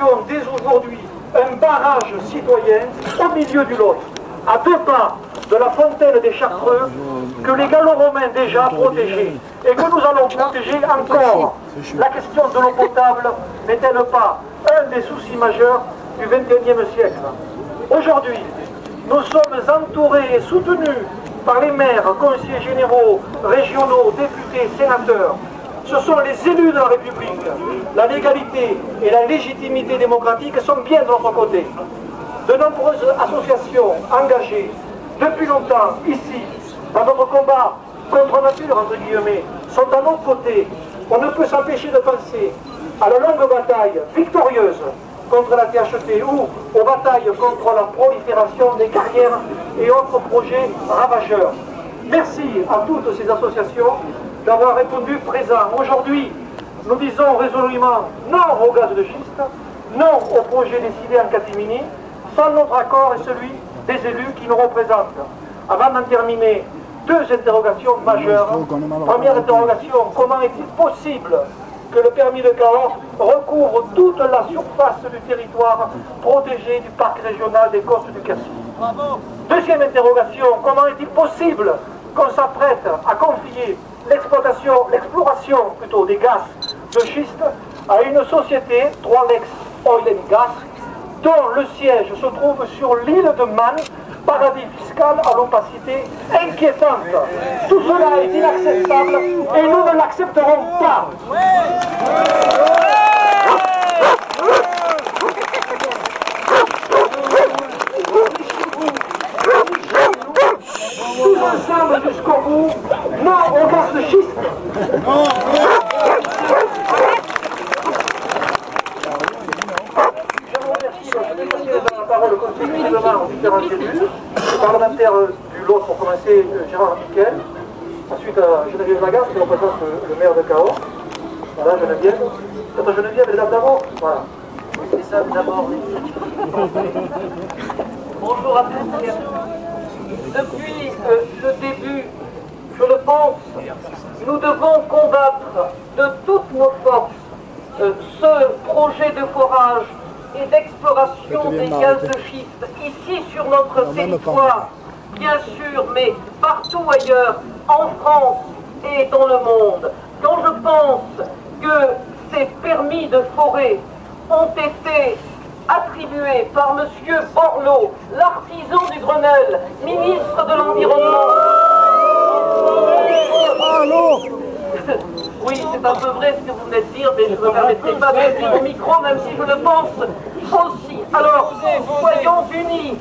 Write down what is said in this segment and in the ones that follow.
créons dès aujourd'hui un barrage citoyen au milieu du Lot, à 2 pas de la fontaine des Chartreux, que les Gallo-Romains déjà protégeaient, et que nous allons protéger encore. La question de l'eau potable n'est-elle pas un des soucis majeurs du XXIe siècle? Aujourd'hui, nous sommes entourés et soutenus par les maires, conseillers généraux, régionaux, députés, sénateurs. Ce sont les élus de la République. La légalité et la légitimité démocratique sont bien de notre côté. De nombreuses associations engagées depuis longtemps ici, dans notre combat contre nature, entre guillemets, sont à nos côtés. On ne peut s'empêcher de penser à la longue bataille victorieuse contre la THT ou aux batailles contre la prolifération des carrières et autres projets ravageurs. Merci à toutes ces associations d'avoir répondu présent. Aujourd'hui, nous disons résolument non au gaz de schiste, non au projet décidé en catimini, sans notre accord et celui des élus qui nous représentent. Avant d'en terminer, 2 interrogations majeures. Première interrogation, comment est-il possible que le permis de Cahors recouvre toute la surface du territoire protégé du parc régional des Côtes du Quercy? Deuxième interrogation, comment est-il possible qu'on s'apprête à confier l'exploration plutôt des gaz de schiste à une société, Troilex Oil and Gas, dont le siège se trouve sur l'île de Man, paradis fiscal à l'opacité inquiétante. Tout cela est inacceptable et nous ne l'accepterons pas. Tous ensemble jusqu'au bout, non au gaz de schiste. La parole continuellement aux différentes élus, parlementaire du Lot pour commencer, Gérard Miquel, ensuite Geneviève Lagarde qui représente le maire de Cahors, voilà Geneviève, peut-être Geneviève et d'abord, voilà. C'est ça d'abord. Bonjour à tous. Depuis le début, je le pense, nous devons combattre de toutes nos forces ce projet de forage et d'exploration des gaz de schiste ici sur notre territoire, bien sûr, mais partout ailleurs, en France et dans le monde. Quand je pense que ces permis de forêt ont été attribués par M. Borloo, l'artisan du Grenelle, ministre de l'Environnement. Oui, c'est un peu vrai ce que vous venez de dire, mais je ne me permettrai pas de dire au micro, même si je le pense aussi. Alors, soyons unis,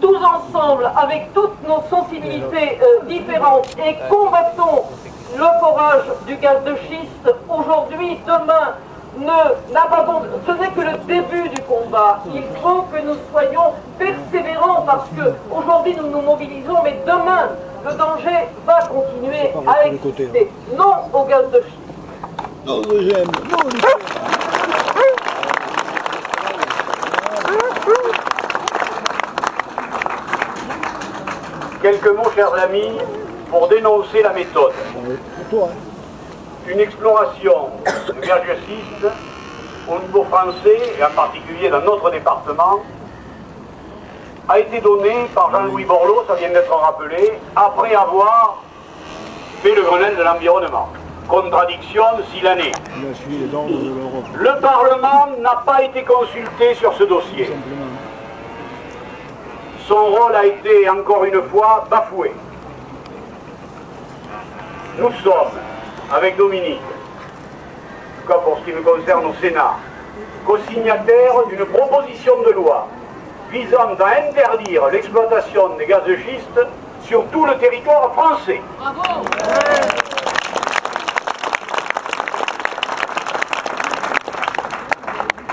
tous ensemble, avec toutes nos sensibilités différentes, et combattons le forage du gaz de schiste aujourd'hui, demain. Ce n'est que le début du combat. Il faut que nous soyons persévérants parce qu'aujourd'hui nous nous mobilisons, mais demain le danger va continuer à exister. Non au gaz de schiste. Non, j'aime. Quelques mots, chers amis, pour dénoncer la méthode. Une exploration de gaz de schiste au niveau français, et en particulier dans notre département, a été donnée par Jean-Louis Borloo, ça vient d'être rappelé, après avoir fait le Grenelle de l'environnement. Contradiction s'il en est. Le Parlement n'a pas été consulté sur ce dossier. Son rôle a été, encore une fois, bafoué. Nous sommes, avec Dominique, en tout cas pour ce qui me concerne au Sénat, co-signataires d'une proposition de loi visant à interdire l'exploitation des gaz de schiste sur tout le territoire français. Bravo.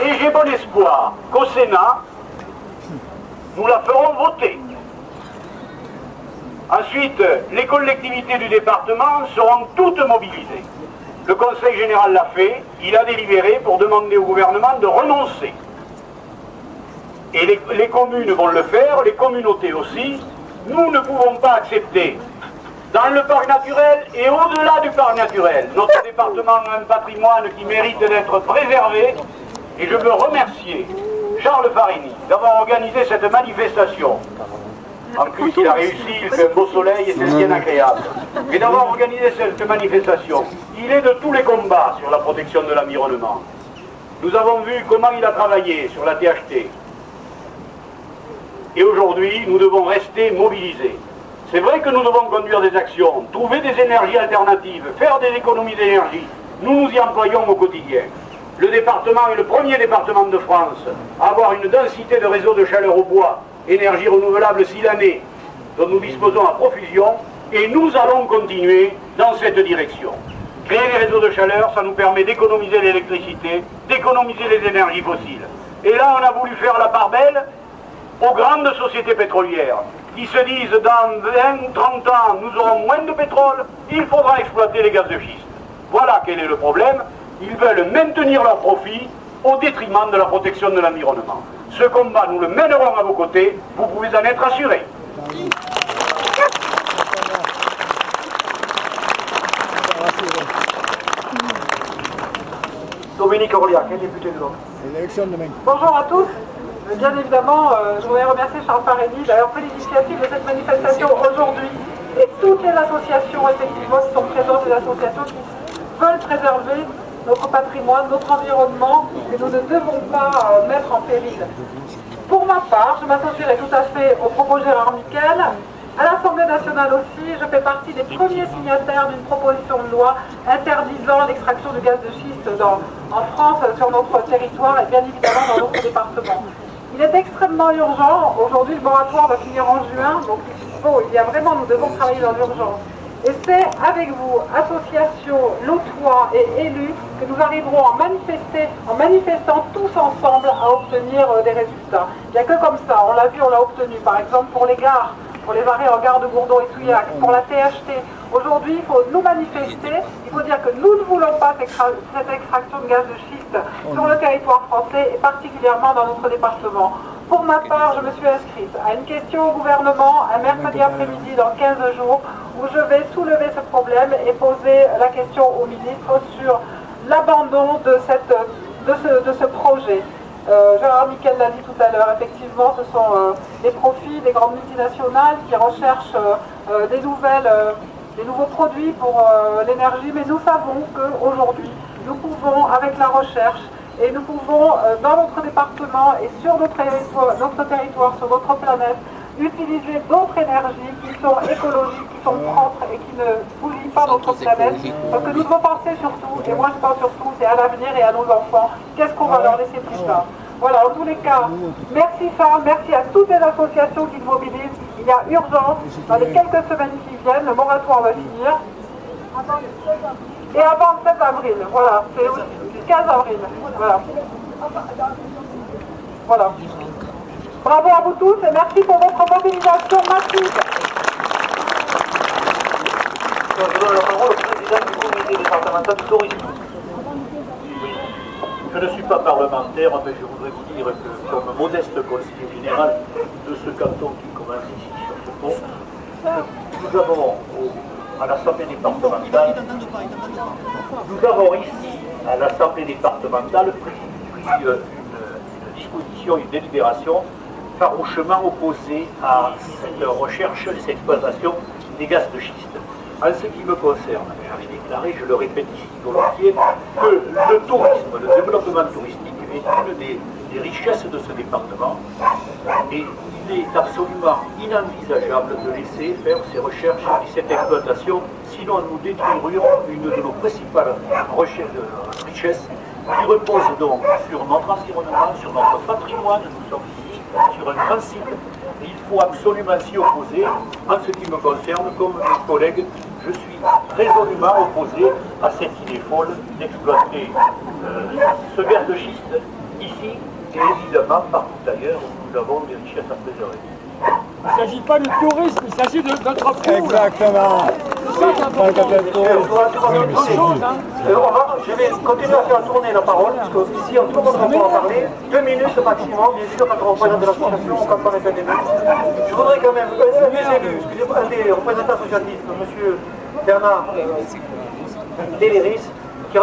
Et j'ai bon espoir qu'au Sénat, nous la ferons voter. Ensuite, les collectivités du département seront toutes mobilisées. Le Conseil général l'a fait, il a délibéré pour demander au gouvernement de renoncer. Et les communes vont le faire, les communautés aussi. Nous ne pouvons pas accepter, dans le parc naturel et au-delà du parc naturel, notre département a un patrimoine qui mérite d'être préservé, Et je veux remercier Charles Farini d'avoir organisé cette manifestation. En plus, il a réussi, il fait un beau soleil et c'est bien agréable. Mais d'avoir organisé cette manifestation, il est de tous les combats sur la protection de l'environnement. Nous avons vu comment il a travaillé sur la THT. Et aujourd'hui, nous devons rester mobilisés. C'est vrai que nous devons conduire des actions, trouver des énergies alternatives, faire des économies d'énergie. Nous nous y employons au quotidien. Le département est le premier département de France à avoir une densité de réseaux de chaleur au bois, énergie renouvelable silanée, dont nous disposons à profusion, et nous allons continuer dans cette direction. Créer les réseaux de chaleur, ça nous permet d'économiser l'électricité, d'économiser les énergies fossiles. Et là, on a voulu faire la part belle aux grandes sociétés pétrolières qui se disent dans 20, 30 ans, nous aurons moins de pétrole, il faudra exploiter les gaz de schiste. Voilà quel est le problème. Ils veulent maintenir leurs profits au détriment de la protection de l'environnement. Ce combat, nous le mènerons à vos côtés, vous pouvez en être assurés. Dominique Orliac, député de l'Aude. Bonjour à tous. Bien évidemment, je voudrais remercier Charles Farini d'ailleurs pris l'initiative de cette manifestation aujourd'hui et toutes les associations effectivement qui sont présentes, des associations qui veulent préserver notre patrimoine, notre environnement, que nous ne devons pas mettre en péril. Pour ma part, je m'associerai tout à fait au propos de Gérard Miquel. À l'Assemblée nationale aussi, je fais partie des premiers signataires d'une proposition de loi interdisant l'extraction du gaz de schiste en France, sur notre territoire et bien évidemment dans notre département. Il est extrêmement urgent, aujourd'hui le moratoire va finir en juin, donc nous devons travailler dans l'urgence. Et c'est avec vous, associations, lotois et élus, que nous arriverons en manifestant tous ensemble à obtenir des résultats. Il n'y a que comme ça, on l'a vu, on l'a obtenu, par exemple pour les gares, pour les arrêts en gare de Gourdon et Souillac, pour la THT. Aujourd'hui, il faut nous manifester, il faut dire que nous ne voulons pas cette extraction de gaz de schiste sur le territoire français et particulièrement dans notre département. Pour ma part, je me suis inscrite à une question au gouvernement un mercredi après-midi dans 15 jours où je vais soulever ce problème et poser la question au ministre sur l'abandon de ce projet. Gérard Miquel l'a dit tout à l'heure, effectivement, ce sont les profits des grandes multinationales qui recherchent des nouveaux produits pour l'énergie, mais nous savons qu'aujourd'hui, nous pouvons, avec la recherche, et nous pouvons, dans notre département et sur notre territoire, sur notre planète, utiliser d'autres énergies qui sont écologiques, qui sont propres et qui ne bousillent pas notre planète. Parce que nous devons penser surtout, et moi je pense surtout, c'est à l'avenir et à nos enfants, qu'est-ce qu'on va leur laisser plus tard. Voilà, en tous les cas, merci Charles, merci à toutes les associations qui nous mobilisent. Il y a urgence, dans les quelques semaines qui viennent, le moratoire va finir. Et avant le 7 avril, voilà, c'est le 15 avril, voilà. Voilà. Bravo à vous tous et merci pour votre mobilisation massive. Je donne la parole au président du comité départemental du tourisme. Je ne suis pas parlementaire, mais je voudrais vous dire que, comme modeste conseiller général de ce canton qui commence ici sur ce pont, nous avons à l'Assemblée départementale, pris une disposition, une délibération farouchement opposée à cette recherche et cette exploitation des gaz de schiste. En ce qui me concerne, j'ai déclaré, je le répète ici volontiers, que le tourisme, le développement touristique est une des richesses de ce département et il est absolument inenvisageable de laisser faire ces recherches et cette exploitation, sinon nous détruirions une de nos principales richesses qui repose donc sur notre environnement, sur notre patrimoine, nous sommes ici sur un principe. Il faut absolument s'y opposer. En ce qui me concerne, comme mes collègues, je suis résolument opposé à cette idée folle d'exploiter ce gaz de schiste ici et évidemment partout ailleurs où nous avons des richesses à préserver. Il ne s'agit pas de tourisme, il s'agit d'entreprise. Exactement. Je vais continuer à faire tourner la parole, parce qu'ici, tout le monde va pouvoir parler. 2 minutes maximum, bien sûr, quand on représente l'association, quand on est un début. Je voudrais quand même, un des élus, excusez-moi, un des représentants associatifs, M. Bernard Déléris, qui